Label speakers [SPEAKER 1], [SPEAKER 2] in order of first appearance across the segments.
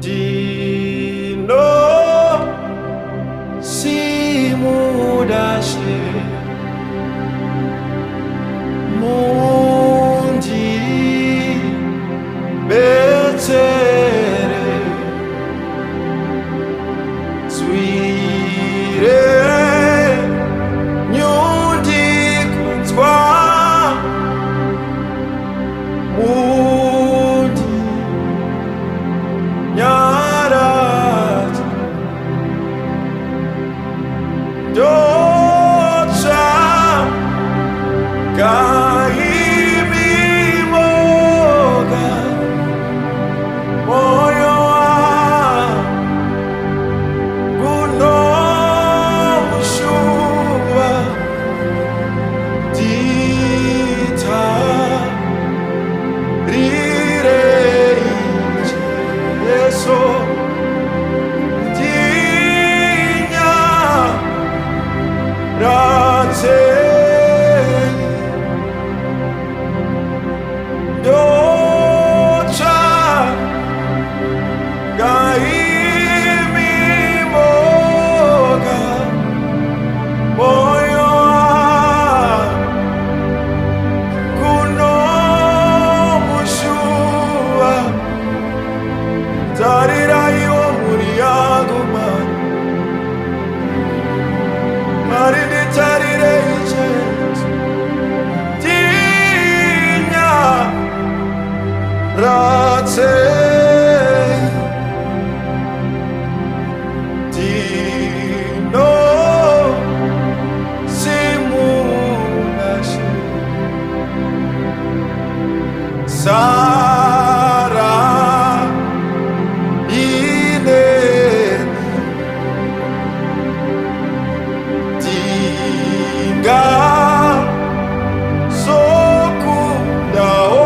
[SPEAKER 1] Dino simudashe mundi betere zwire nyundi kunzwa mundi nyarat docha kaimi moga moyo guno shua dita rire yeso dinya rate docha kaimi moga moyo kuno mushua tarira yo muriaguma marinde tarire iches dinya rate dino simunashi Sara ineni tinga sokundao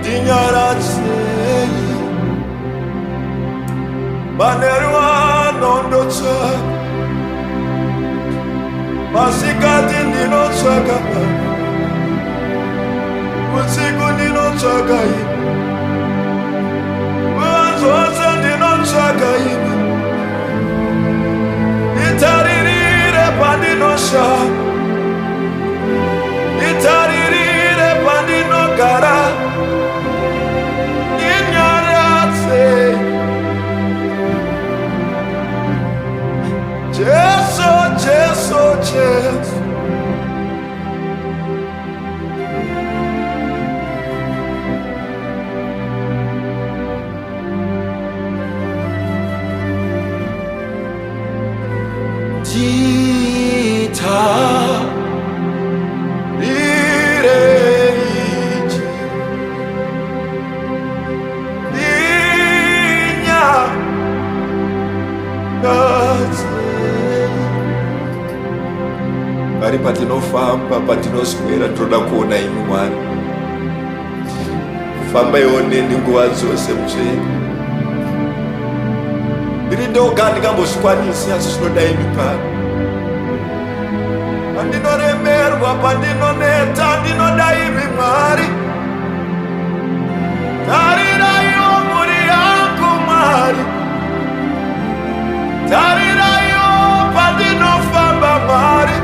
[SPEAKER 1] dinyaratse banerwa nondotsa masikati ndinotsvaka usiku ndinotsvaka imi vanzvose ndinotsvaka imi nditaririre pandinoshaa nditaririre pandinogara ndinyaratse Jesu Jesu Jesu Tita pari patinofamba patinoswera tinoda kuona imi Mwari. Fambai neni nguva dzose mutsvene. Ndiri ndoga ndingambozvikwanisi asi zvinoda imi pano. Pandinoremerwa, pandinoneta, ndinoda imi Mwari. Tariraiwo mhuri yangu Mwari. Tariraiwo pandinofamba Mwari.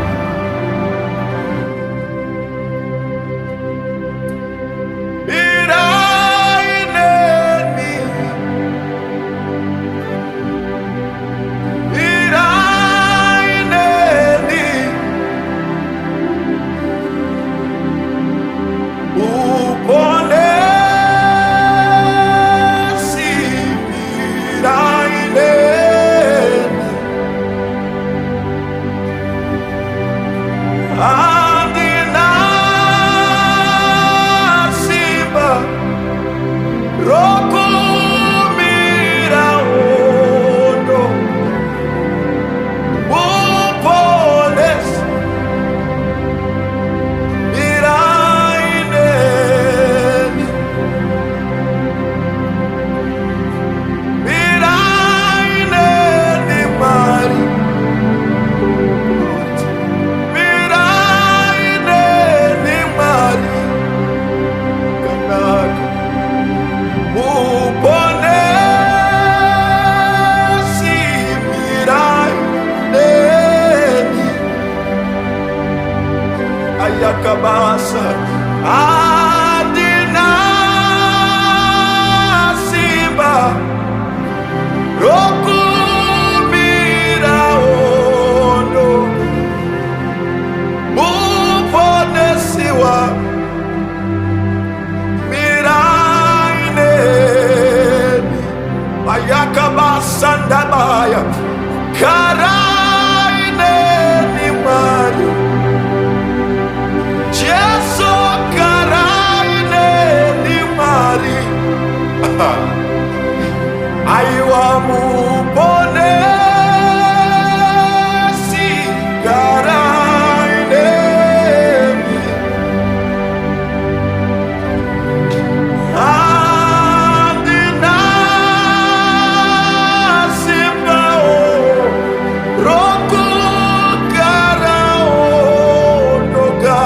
[SPEAKER 1] Kabasa adina simba rokumira ono muponesiwa miraineni ayakabasa ndabaya karaineni Mwari Jesu karaineni Mwari aiwa muponesi karaineni andina simbao rokukaraonoga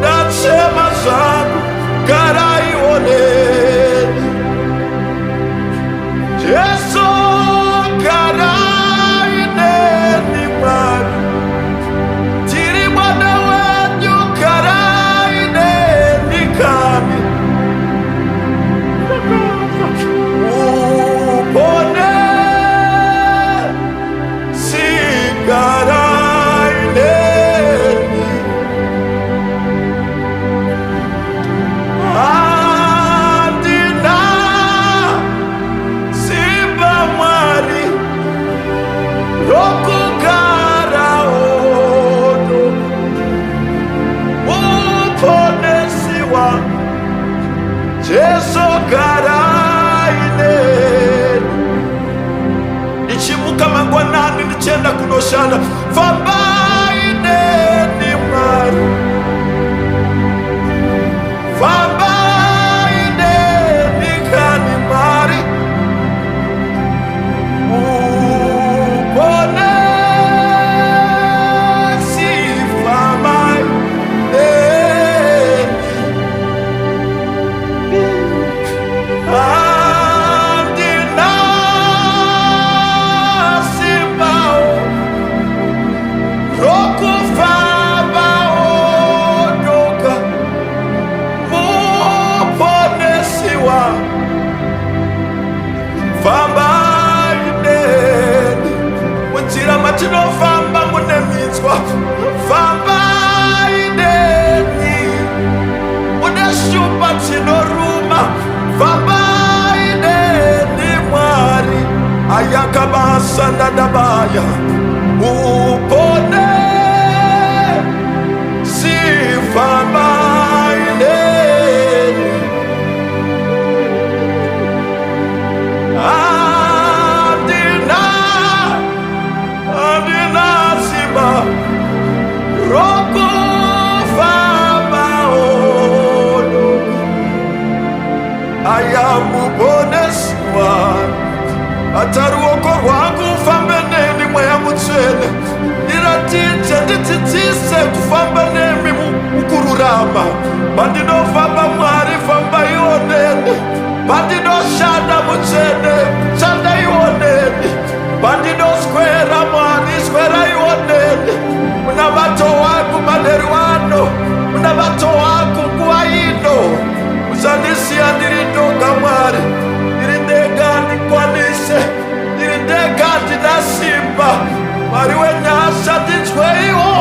[SPEAKER 1] nasema zangu karaioneni Jesu karaineni Mwari tiri mwana wenyu karaineni kami upone sikaraineni andina simba Mwari rokugaraono uponesiwa Jesu karaineni ichimuka mangwanani ndichenda kunoshanda fambai neni Mwari sanda dabaya upone sifamaile adina siba roko fabaolo ayamuboneswa ataruoko rwangu ufambe nemi mweya mutsvene ndiratidze nditsitsise kufamba nemi mukururama pandinofamba Mwari famba ioneni pandinoshanda mutsvene shanda ioneni pandinoswera Mwari swera ioneni muna vato wangu manheru ano muna vato wangu nguva ino musandisiya ndiri ndoga Mwari ndiri ndega ndikwanise ndiri ndega ndina simba Mwari wenyasha ndinzweiwo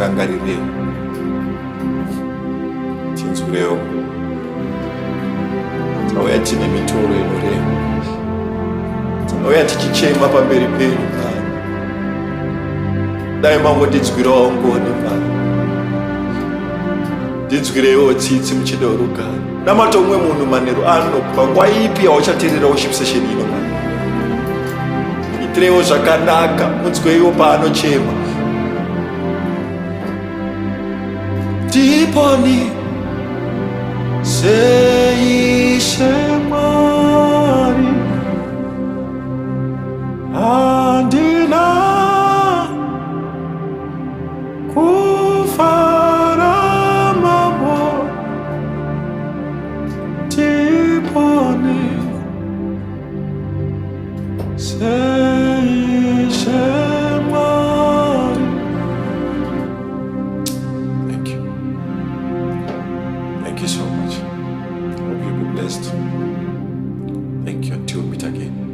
[SPEAKER 1] tirangarirei, tinzwirewo. Tauya tine mitoro inorema, tinouya tichichema pamberi penyu Mwari. Dai mangotinzwirawo ngoni Mwari, ndinzwireiwo tsitsi muchida rugare. Namata umwe munhu manheru anopa nguva ipi yauchateerera worship session ino Mwari. Itireiwo zvakanaka, munzweiwo paanochema. Tiponi seishe Mwari, handina kufara mambo. Tiponi seishe Mwari. Thank you. Thank you so much. Hope you'll be blessed. Thank you. Until we meet again.